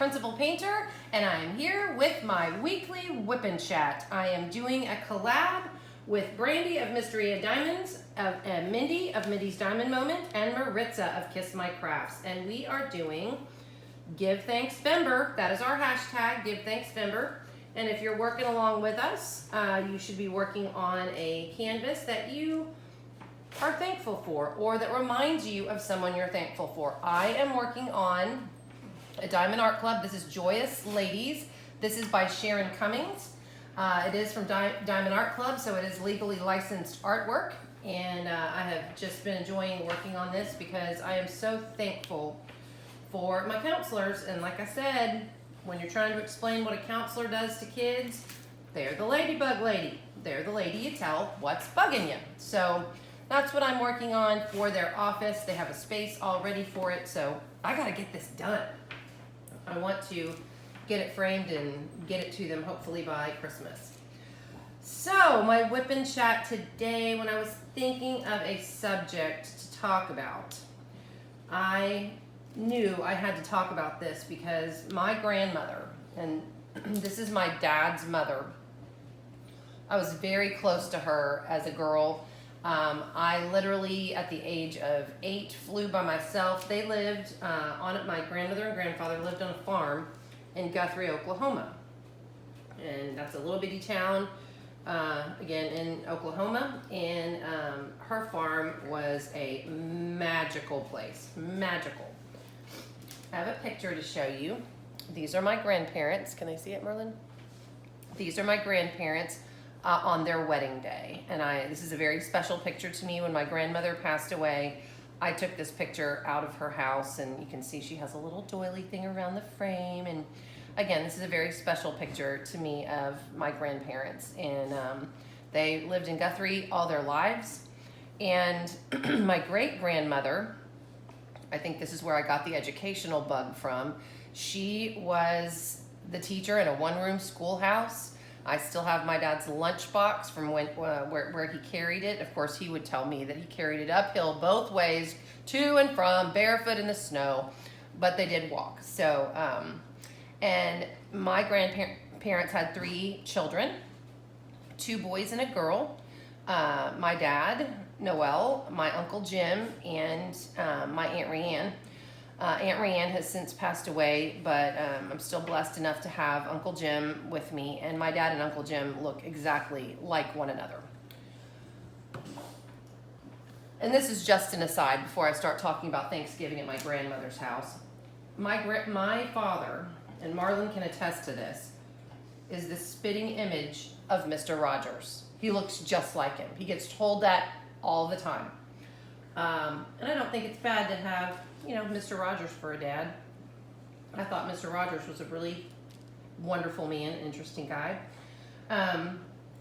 Principal Painter, and I'm here with my weekly Whip and Chat. I am doing a collab with Brandy of Mystery of Diamonds, and Mindy of Mindy's Diamond Moment, and Maritza of Kiss My Crafts. And we are doing Give Thanks Vember. That is our hashtag, Give Thanks Vember. And if you're working along with us, you should be working on a canvas that you are thankful for, or that reminds you of someone you're thankful for. I am working on a Diamond Art Club. This is Joyous Ladies. This is by Sharon Cummings. It is from Diamond Art Club, so it is legally licensed artwork. And I have just been enjoying working on this because I am so thankful for my counselors. And like I said, when you're trying to explain what a counselor does to kids, they're the ladybug lady. They're the lady you tell what's bugging you. So that's what I'm working on for their office. They have a space all ready for it, so I gotta get this done. I want to get it framed and get it to them hopefully by Christmas. So my Whip and Chat today, when I was thinking of a subject to talk about, I knew I had to talk about this because my grandmother, and this is my dad's mother, I was very close to her as a girl. I literally, at the age of 8, flew by myself. They lived my grandmother and grandfather lived on a farm in Guthrie, Oklahoma. And that's a little bitty town, again, in Oklahoma. And her farm was a magical place, magical. I have a picture to show you. These are my grandparents. Can I see it, Merlin? These are my grandparents. On their wedding day. And this is a very special picture to me. When my grandmother passed away, I took this picture out of her house, and you can see she has a little doily thing around the frame. And again, this is a very special picture to me of my grandparents. And they lived in Guthrie all their lives. And my great-grandmother, I think this is where I got the educational bug from, she was the teacher in a one-room schoolhouse. I still have my dad's lunchbox from where he carried it. Of course, he would tell me that he carried it uphill both ways, to and from, barefoot in the snow, but they did walk. So, and my grandparents had 3 children, 2 boys and a girl. My dad, Noel, my Uncle Jim, and my Aunt Rianne. Aunt Rianne has since passed away, but I'm still blessed enough to have Uncle Jim with me, and my dad and Uncle Jim look exactly like one another. And this is just an aside before I start talking about Thanksgiving at my grandmother's house. My father, and Marlon can attest to this, is the spitting image of Mr. Rogers. He looks just like him. He gets told that all the time. And I don't think it's bad to have, Mr. Rogers for a dad. I thought Mr. Rogers was a really wonderful man, interesting guy.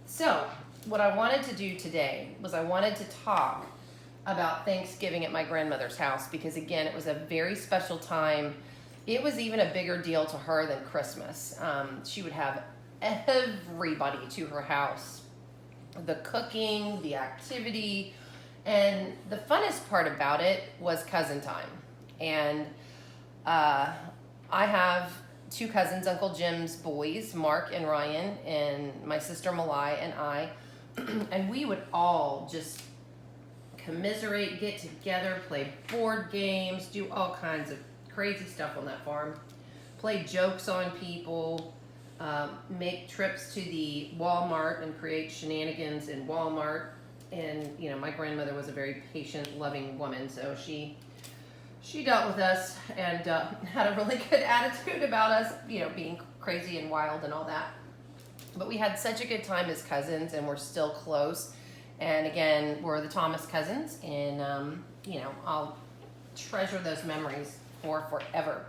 So what I wanted to do today was I wanted to talk about Thanksgiving at my grandmother's house because, again, it was a very special time. It was even a bigger deal to her than Christmas. She would have everybody to her house. The cooking, the activity, and the funnest part about it was cousin time. And I have 2 cousins, Uncle Jim's boys, Mark and Ryan, and my sister Malai and I. And we would all just commiserate, get together, play board games, do all kinds of crazy stuff on that farm, play jokes on people, make trips to the Walmart and create shenanigans in Walmart. And, my grandmother was a very patient, loving woman, so she dealt with us and had a really good attitude about us, being crazy and wild and all that. But we had such a good time as cousins, and we're still close. And again, we're the Thomas cousins, and, I'll treasure those memories for forever.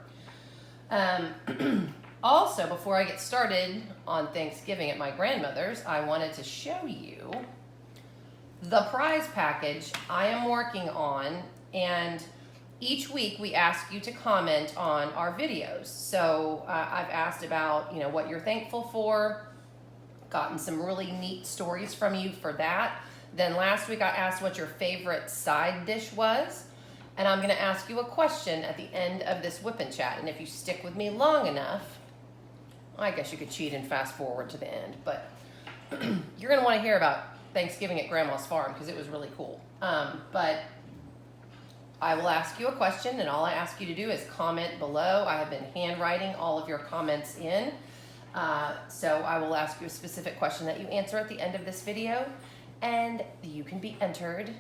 Also, before I get started on Thanksgiving at my grandmother's, I wanted to show you the prize package I am working on, and each week we ask you to comment on our videos. So I've asked about, what you're thankful for, gotten some really neat stories from you for that. Then last week I asked what your favorite side dish was, And I'm gonna ask you a question at the end of this whip and chat. And if you stick with me long enough, I guess you could cheat and fast forward to the end, but you're gonna wanna hear about Thanksgiving at Grandma's farm because it was really cool. But I will ask you a question, and all I ask you to do is comment below. I have been handwriting all of your comments in. So I will ask you a specific question that you answer at the end of this video, and you can be entered.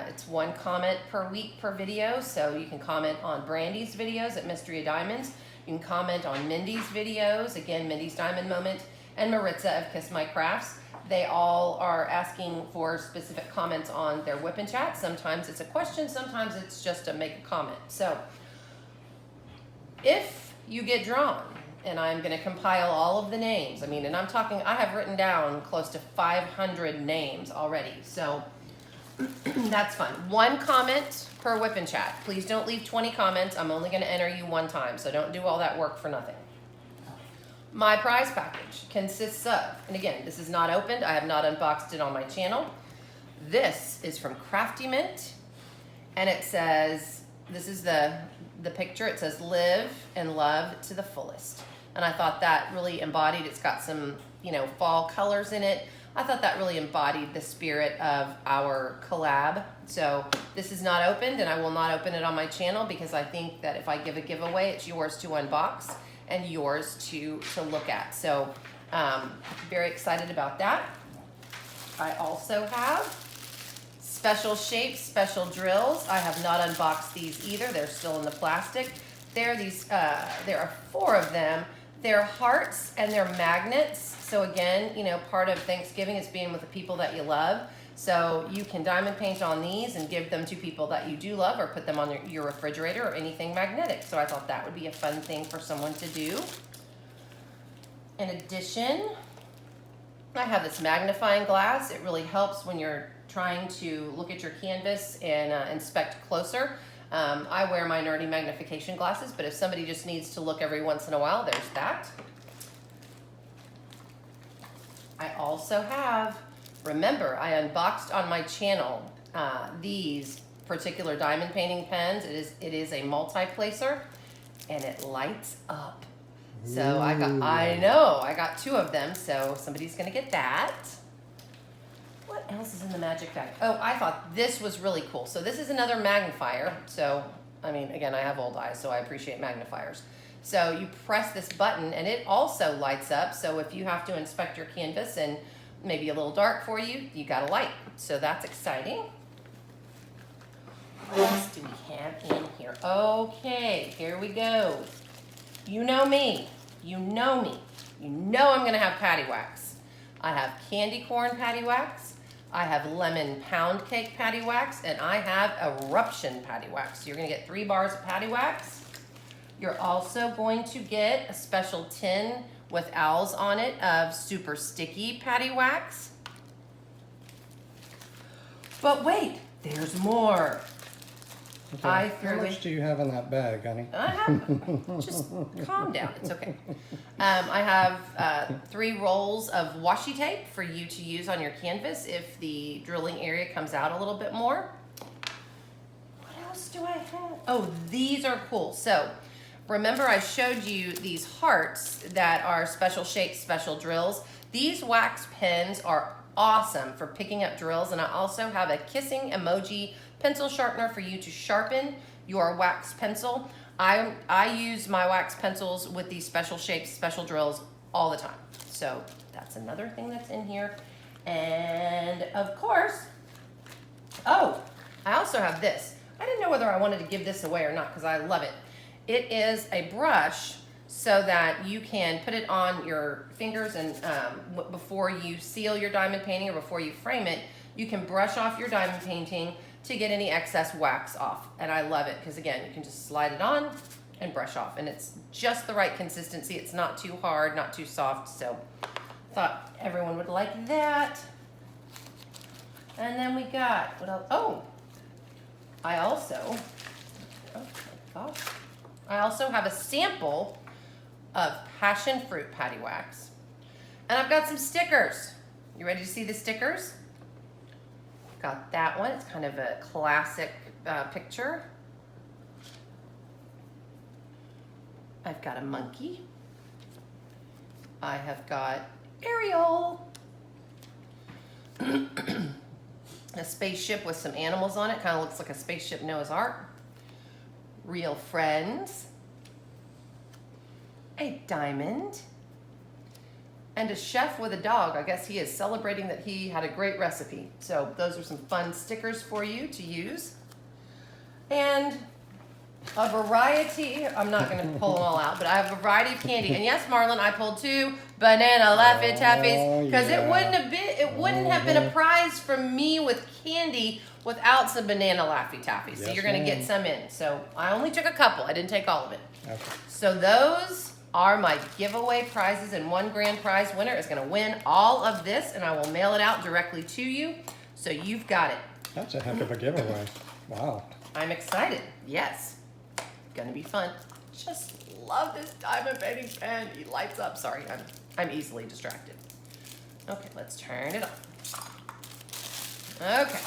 It's one comment per week per video, so you can comment on Brandy's videos at Mystery of Diamonds. You can comment on Mindy's videos, again, Mindy's Diamond Moment, and Maritza of Kiss My Crafts. They all are asking for specific comments on their whip and chat. Sometimes it's a question, sometimes it's just to make a comment. So if you get drawn, and I'm gonna compile all of the names, and I'm talking, I have written down close to 500 names already, so that's fun. One comment per whip and chat. Please don't leave 20 comments. I'm only gonna enter you one time, so don't do all that work for nothing. My prize package consists of, and again, this is not opened, I have not unboxed it on my channel. This is from Crafty Mint, and it says, this is the picture, it says live and love to the fullest. And I thought that really embodied, it's got some, fall colors in it. I thought that really embodied the spirit of our collab. So this is not opened, and I will not open it on my channel because I think that if I give a giveaway, it's yours to unbox and yours to look at. So very excited about that. I also have special shapes, special drills. I have not unboxed these either. They're still in the plastic. There are 4 of them. They're hearts and they're magnets. So again, part of Thanksgiving is being with the people that you love. So you can diamond paint on these and give them to people that you do love, or put them on your refrigerator or anything magnetic. So I thought that would be a fun thing for someone to do. In addition, I have this magnifying glass. It really helps when you're trying to look at your canvas and inspect closer. I wear my nerdy magnification glasses, but if somebody just needs to look every once in a while, there's that. I also have, remember, I unboxed on my channel these particular diamond painting pens. It is a multi-placer, and it lights up. So I got 2 of them, so somebody's gonna get that. What else is in the magic bag? Oh, I thought this was really cool. So this is another magnifier. So, again, I have old eyes, so I appreciate magnifiers. So you press this button and it also lights up. So if you have to inspect your canvas and maybe a little dark for you, you got a light. So that's exciting. What else do we have in here? Okay, here we go. You know me. You know me. You know I'm gonna have Paddywaxx. I have candy corn Paddywaxx. I have lemon pound cake Paddywaxx, and I have eruption Paddywaxx. So you're gonna get 3 bars of Paddywaxx. You're also going to get a special tin with owls on it of super sticky Paddywaxx. But wait, there's more. Okay. How much do you have in that bag, honey? I have, just calm down, it's okay. I have 3 rolls of washi tape for you to use on your canvas if the drilling area comes out a little bit more. What else do I have? Oh, these are cool. So remember I showed you these hearts that are special shapes, special drills. These wax pens are awesome for picking up drills, and I also have a kissing emoji pencil sharpener for you to sharpen your wax pencil. I use my wax pencils with these special shapes, special drills all the time. So that's another thing that's in here. And of course, oh, I also have this. I didn't know whether I wanted to give this away or not because I love it. It is a brush so that you can put it on your fingers, and before you seal your diamond painting or before you frame it, you can brush off your diamond painting to get any excess wax off. And I love it because, again, you can just slide it on and brush off, and it's just the right consistency. It's not too hard, not too soft, so thought everyone would like that. And then we got, what else? Oh, I also have a sample of passion fruit Paddywaxx, and I've got some stickers. You ready to see the stickers? Got that one. It's kind of a classic picture. I've got a monkey. I have got Ariel. A spaceship with some animals on it. Kind of looks like a spaceship Noah's Ark. Real friends. A diamond. And a chef with a dog. I guess he is celebrating that he had a great recipe. So those are some fun stickers for you to use. And a variety, I'm not going to pull them all out, but I have a variety of candy. And yes, Marlon, I pulled 2 banana Laffy Taffies because it wouldn't have been a prize from me with candy without some banana Laffy Taffies. So Yes, you're going to get some in. So I only took a couple. I didn't take all of it. Okay. So those are my giveaway prizes, and one grand prize winner is going to win all of this, and I will mail it out directly to you. So you've got it. That's a heck of a giveaway. Wow. I'm excited. Yes. Gonna be fun. Just love this diamond painting pen. He lights up. Sorry, I'm easily distracted. Okay, let's turn it on. Okay.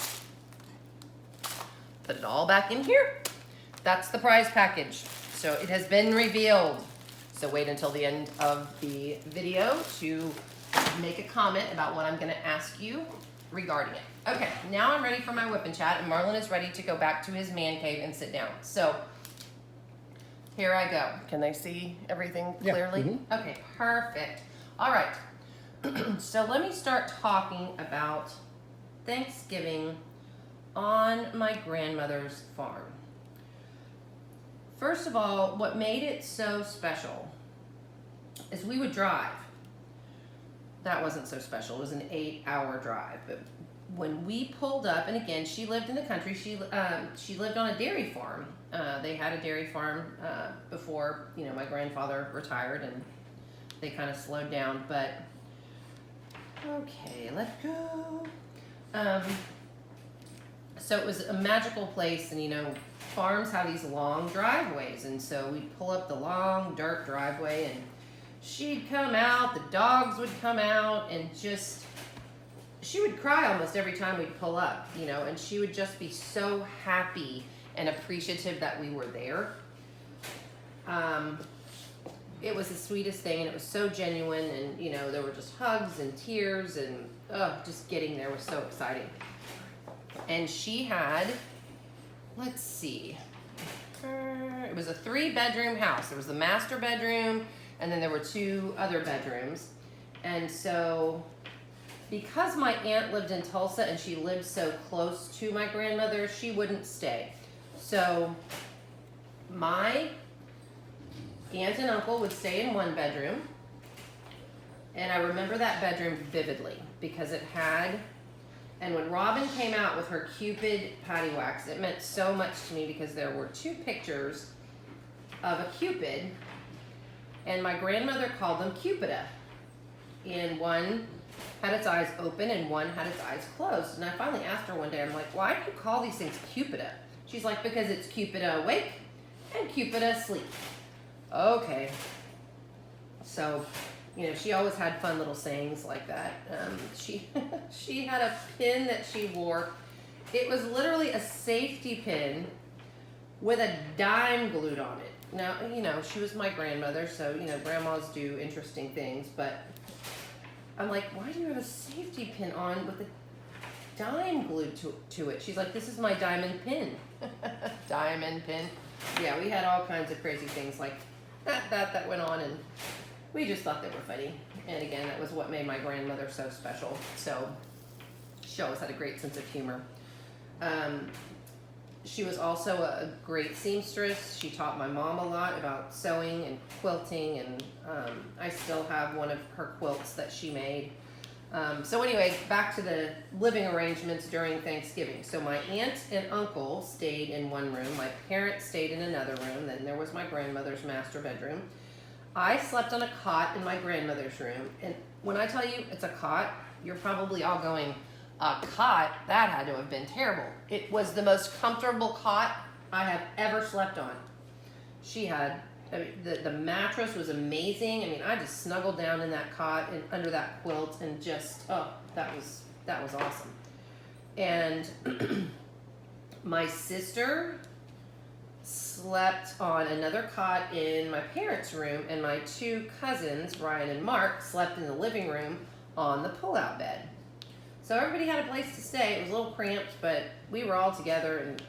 Put it all back in here. That's the prize package. So it has been revealed. So wait until the end of the video to make a comment about what I'm gonna ask you regarding it. Okay, now I'm ready for my whip and chat, and Marlon is ready to go back to his man cave and sit down. So here I go. Can they see everything clearly? Yeah. Mm-hmm. Okay, perfect. All right. So let me start talking about Thanksgiving on my grandmother's farm. First of all, what made it so special is we would drive. That wasn't so special. It was an 8-hour drive. But when we pulled up, and again, she lived in the country. She lived on a dairy farm. They had a dairy farm before, you know, my grandfather retired, and they kind of slowed down. But okay, let's go. So it was a magical place, and you know, farms have these long driveways, and so we'd pull up the long dirt driveway, and she'd come out, the dogs would come out, and just, she would cry almost every time we'd pull up, you know, and she would just be so happy and appreciative that we were there. It was the sweetest thing, and it was so genuine, and you know, there were just hugs and tears, and just getting there was so exciting. And she had, let's see, it was a 3-bedroom house. There was the master bedroom, and then there were 2 other bedrooms. And so because my aunt lived in Tulsa and she lived so close to my grandmother, she wouldn't stay. So my aunt and uncle would stay in 1 bedroom. And I remember that bedroom vividly because it had, and when Robin came out with her Cupid Paddywaxx, it meant so much to me because there were 2 pictures of a Cupid, and my grandmother called them Cupida. And one had its eyes open and one had its eyes closed. And I finally asked her one day, I'm like, why do you call these things Cupida? She's like, because it's Cupida awake and Cupida asleep. Okay. So, you know, she always had fun little sayings like that. She had a pin that she wore. It was literally a safety pin with a dime glued on it. Now, you know, she was my grandmother, so, you know, grandmas do interesting things, but I'm like, why do you have a safety pin on with a dime glued to it? She's like, this is my diamond pin. Diamond pin. Yeah, we had all kinds of crazy things like that went on, and we just thought they were funny. And again, that was what made my grandmother so special. So she always had a great sense of humor. She was also a great seamstress. She taught my mom a lot about sewing and quilting, and I still have one of her quilts that she made. So anyway, back to the living arrangements during Thanksgiving. So my aunt and uncle stayed in 1 room. My parents stayed in another room. Then there was my grandmother's master bedroom. I slept on a cot in my grandmother's room. And when I tell you it's a cot, you're probably all going, a cot? That had to have been terrible. It was the most comfortable cot I have ever slept on. She had, I mean, the mattress was amazing. I mean, I just snuggled down in that cot and under that quilt and just, that was awesome. And my sister slept on another cot in my parents' room, and my two cousins, Ryan and Mark, slept in the living room on the pull-out bed. So everybody had a place to stay. It was a little cramped, but we were all together, and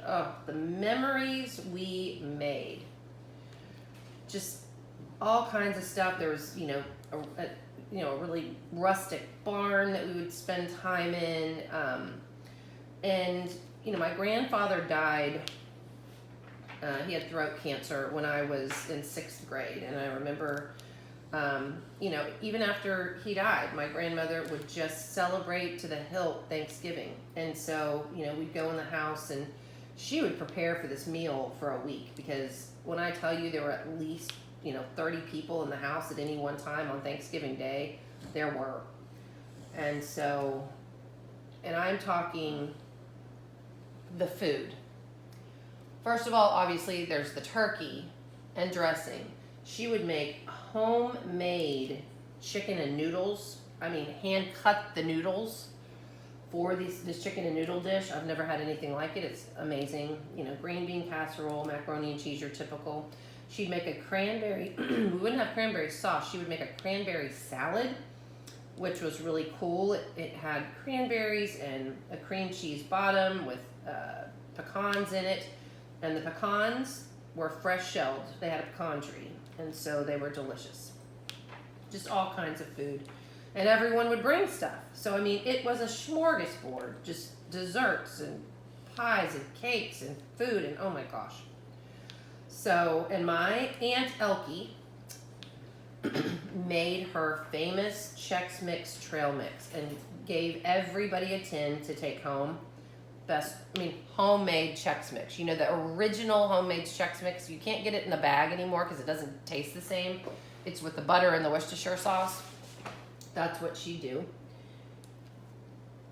the memories we made. Just all kinds of stuff. There was, a really rustic barn that we would spend time in. And my grandfather died. He had throat cancer when I was in 6th grade, and I remember, even after he died, my grandmother would just celebrate to the hilt Thanksgiving. And so, we'd go in the house, and she would prepare for this meal for a week, because when I tell you there were at least, 30 people in the house at any one time on Thanksgiving Day, there were. And so, and I'm talking the food. First of all, obviously, there's the turkey and dressing. She would make homemade chicken and noodles. Hand cut the noodles for this chicken and noodle dish. I've never had anything like it. It's amazing. Green bean casserole, macaroni and cheese, your typical. She'd make a cranberry, we wouldn't have cranberry sauce. She would make a cranberry salad, which was really cool. It had cranberries and a cream cheese bottom with pecans in it. And the pecans were fresh shelled. They had a pecan tree, and so they were delicious. Just all kinds of food. And everyone would bring stuff. So, it was a smorgasbord, just desserts and pies and cakes and food, and oh my gosh. So, and my Aunt Elkie made her famous Chex Mix trail mix and gave everybody a tin to take home. Homemade Chex Mix. The original homemade Chex Mix. You can't get it in the bag anymore because it doesn't taste the same. It's with the butter and the Worcestershire sauce. That's what she do.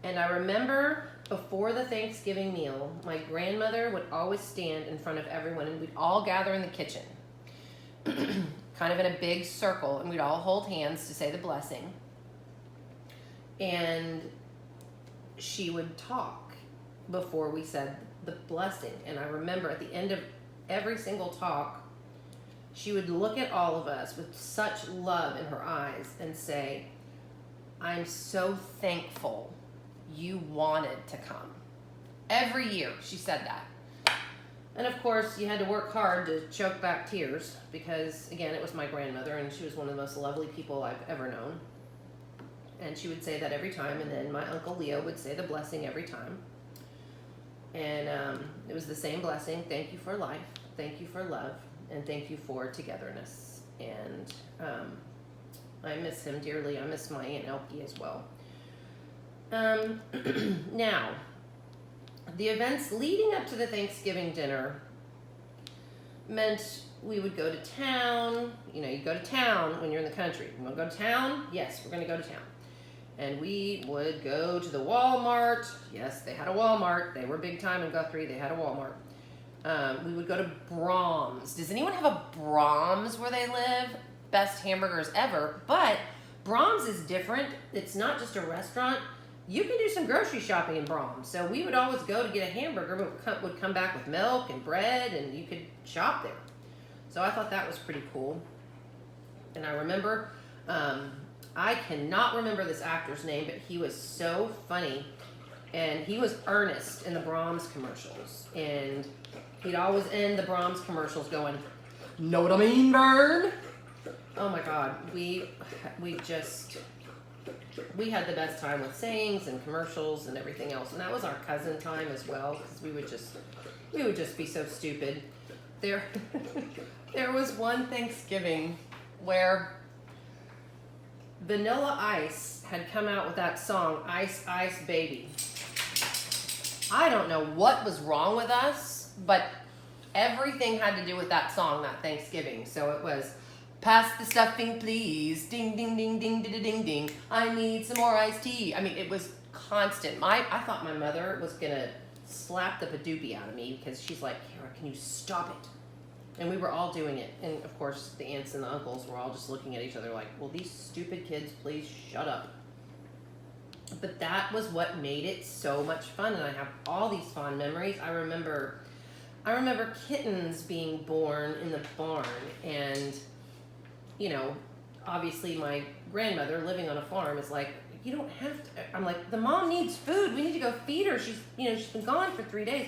And I remember before the Thanksgiving meal, my grandmother would always stand in front of everyone, and we'd all gather in the kitchen, kind of in a big circle, and we'd all hold hands to say the blessing. And she would talk before we said the blessing. And I remember at the end of every single talk, she would look at all of us with such love in her eyes and say, "I'm so thankful you wanted to come." Every year she said that. And of course, you had to work hard to choke back tears because, again, it was my grandmother, and she was one of the most lovely people I've ever known. And she would say that every time, and then my Uncle Leo would say the blessing every time. And it was the same blessing. Thank you for life. Thank you for love. And thank you for togetherness. And I miss him dearly. I miss my Aunt Elkie as well. Now, the events leading up to the Thanksgiving dinner meant we would go to town. You go to town when you're in the country. You want to go to town? Yes, we're going to go to town. And we would go to the Walmart. Yes, they had a Walmart. They were big time in Guthrie. They had a Walmart. We would go to Brahms. Does anyone have a Brahms where they live? Best hamburgers ever. But Brahms is different. It's not just a restaurant. You can do some grocery shopping in Brahms. So we would always go to get a hamburger, but would come back with milk and bread, and you could shop there. So I thought that was pretty cool. And I remember... I cannot remember this actor's name, but he was so funny, and he was Ernest in the Brahms commercials, and he'd always end the Brahms commercials going, "Know what I mean, Vern?" Oh my God, we had the best time with sayings and commercials and everything else, and that was our cousin time as well, because we would just be so stupid. There was one Thanksgiving where Vanilla Ice had come out with that song, Ice Ice Baby. I don't know what was wrong with us, but everything had to do with that song that Thanksgiving. So it was, "Pass the stuffing, please. Ding, ding, ding, ding, ding, ding, ding. I need some more iced tea." It was constant. I thought my mother was going to slap the padoopy out of me because she's like, "Kara, can you stop it?" And we were all doing it. And of course, the aunts and the uncles were all just looking at each other like, "Will these stupid kids please shut up?" But that was what made it so much fun. And I have all these fond memories. I remember I remember kittens being born in the barn, and, you know, obviously my grandmother living on a farm is like, you don't have to. I'm like, the mom needs food. We need to go feed her. She's been gone for 3 days.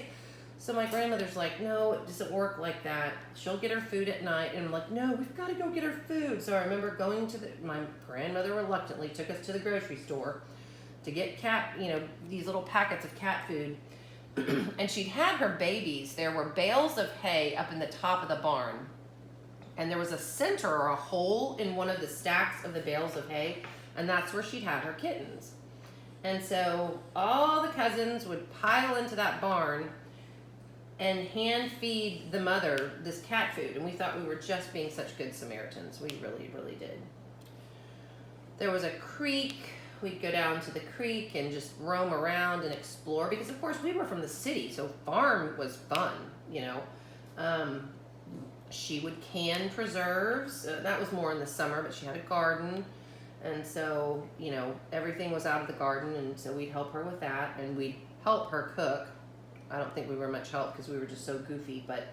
So my grandmother's like, no, it doesn't work like that. She'll get her food at night. And I'm like, no, we've got to go get her food. So I remember going to my grandmother reluctantly took us to the grocery store to get these little packets of cat food. And she'd had her babies. There were bales of hay up in the top of the barn. And there was a center or a hole in one of the stacks of the bales of hay. And that's where she'd had her kittens. And so all the cousins would pile into that barn and hand feed the mother this cat food. And we thought we were just being such good Samaritans. We really, really did. There was a creek. We'd go down to the creek and just roam around and explore, because of course we were from the city, so farm was fun, you know. She would can preserves. That was more in the summer, but she had a garden. And so, you know, everything was out of the garden, and so we'd help her with that, and we'd help her cook. I don't think we were much help because we were just so goofy, but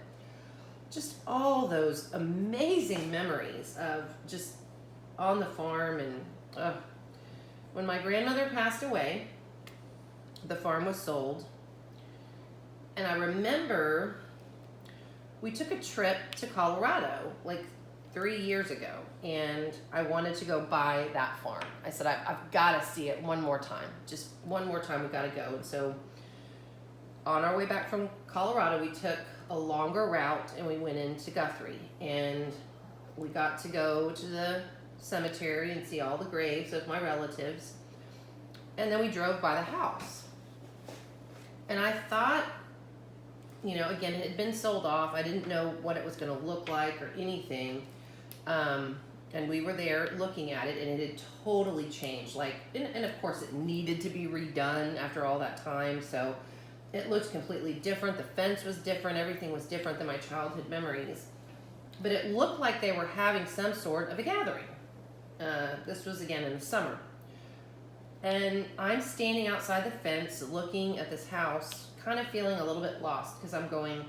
just all those amazing memories of just on the farm. And when my grandmother passed away, the farm was sold. And I remember we took a trip to Colorado like 3 years ago, and I wanted to go buy that farm. I said, I've got to see it one more time. Just one more time, we've got to go. And so on our way back from Colorado, we took a longer route and we went into Guthrie, and we got to go to the cemetery and see all the graves of my relatives. And then we drove by the house. And I thought, you know, again, it had been sold off. I didn't know what it was going to look like or anything. And we were there looking at it, and it had totally changed. Like, and of course it needed to be redone after all that time. So it looked completely different. The fence was different. Everything was different than my childhood memories. But it looked like they were having some sort of a gathering. This was again in the summer. And I'm standing outside the fence looking at this house, kind of feeling a little bit lost, because I'm going,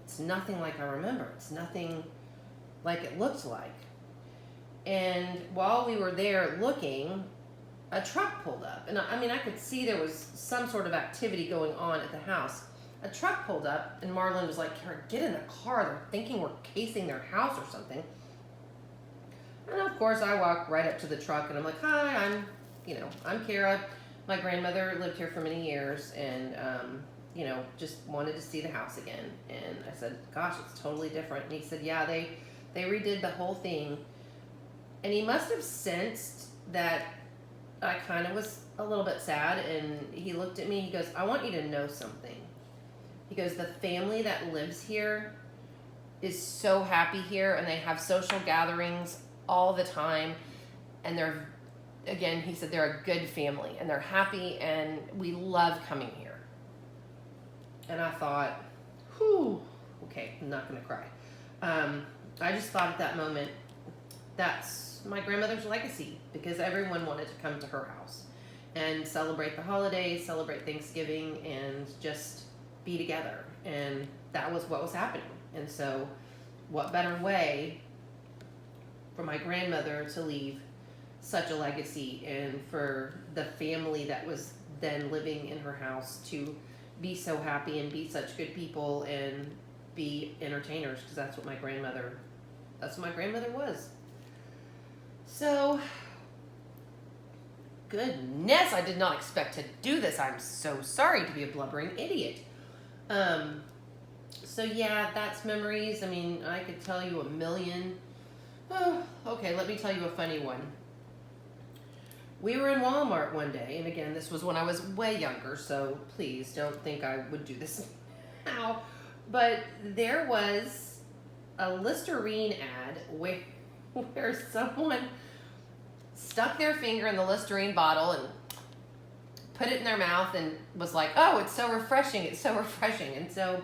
it's nothing like I remember. It's nothing like it looked like. And while we were there looking, a truck pulled up. And I mean, I could see there was some sort of activity going on at the house. A truck pulled up, and Marlon was like, Kara, get in the car. They're thinking we're casing their house or something. And of course, I walk right up to the truck, and I'm like, hi, I'm Kara. My grandmother lived here for many years, and, just wanted to see the house again. And I said, gosh, it's totally different. And he said, yeah, they redid the whole thing. And he must have sensed that I kind of was a little bit sad, and he looked at me, he goes, I want you to know something. He goes, the family that lives here is so happy here, and they have social gatherings all the time, and he said they're a good family, and they're happy, and we love coming here. And I thought, whew, okay, I'm not going to cry. I just thought at that moment, that's my grandmother's legacy, because everyone wanted to come to her house and celebrate the holidays, celebrate Thanksgiving, and just be together. And that was what was happening. And so what better way for my grandmother to leave such a legacy, and for the family that was then living in her house to be so happy and be such good people and be entertainers, because that's what my grandmother was. So, goodness, I did not expect to do this. I'm so sorry to be a blubbering idiot. So yeah, that's memories. I mean, I could tell you a million. Oh, okay, let me tell you a funny one. We were in Walmart one day, and again, this was when I was way younger, so please don't think I would do this now. But there was a Listerine ad where someone stuck their finger in the Listerine bottle and put it in their mouth and was like, oh, it's so refreshing, it's so refreshing. And so,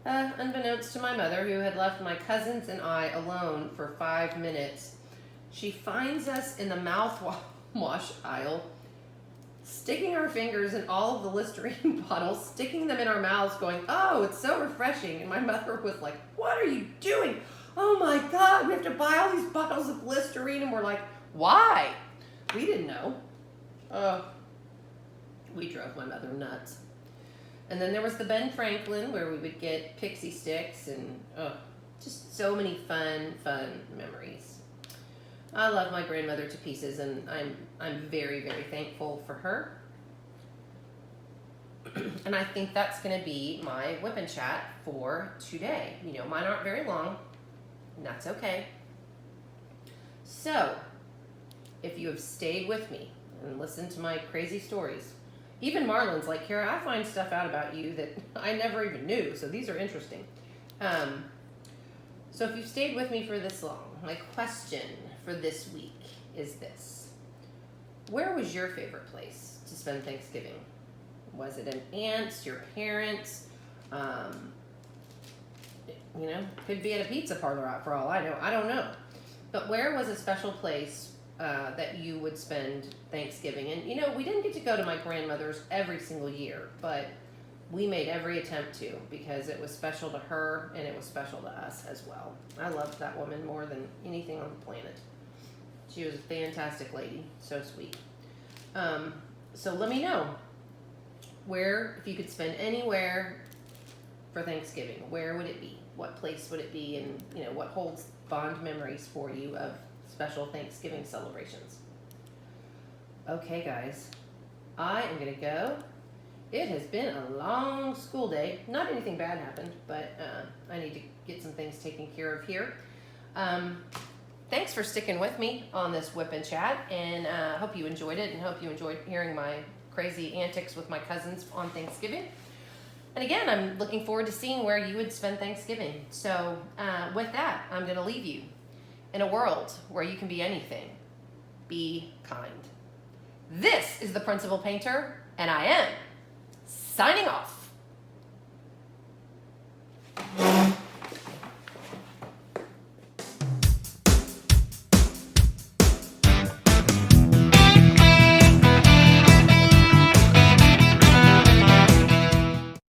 unbeknownst to my mother, who had left my cousins and I alone for 5 minutes, she finds us in the mouthwash aisle, sticking our fingers in all of the Listerine bottles, sticking them in our mouths, going, oh, it's so refreshing. And my mother was like, what are you doing? Oh my God, we have to buy all these bottles of Listerine. And we're like, why? We didn't know. We drove my mother nuts. And then there was the Ben Franklin, where we would get pixie sticks and just so many fun memories. I love my grandmother to pieces, and I'm very, very thankful for her. And I think that's going to be my whip and chat for today. You know, mine aren't very long, and that's okay. So, if you have stayed with me and listened to my crazy stories, even Marlon's like, Kara, I find stuff out about you that I never even knew, so these are interesting. So if you've stayed with me for this long, my question for this week is this. Where was your favorite place to spend Thanksgiving? Was it an aunt's, your parents? You know, could be at a pizza parlor for all I know. I don't know. But where was a special place that you would spend Thanksgiving? And, you know, we didn't get to go to my grandmother's every single year, but we made every attempt to, because it was special to her and it was special to us as well. I loved that woman more than anything on the planet. She was a fantastic lady, so sweet. So let me know where, if you could spend anywhere for Thanksgiving, where would it be? What place would it be? And, you know, what holds fond memories for you of special Thanksgiving celebrations? Okay, guys, I am going to go. It has been a long school day. Not anything bad happened, but I need to get some things taken care of here. Thanks for sticking with me on this whip and chat, and hope you enjoyed it, and hope you enjoyed hearing my crazy antics with my cousins on Thanksgiving. And again, I'm looking forward to seeing where you would spend Thanksgiving. So with that, I'm going to leave you in a world where you can be anything. Be kind. This is the Principal Painter, and I am signing off.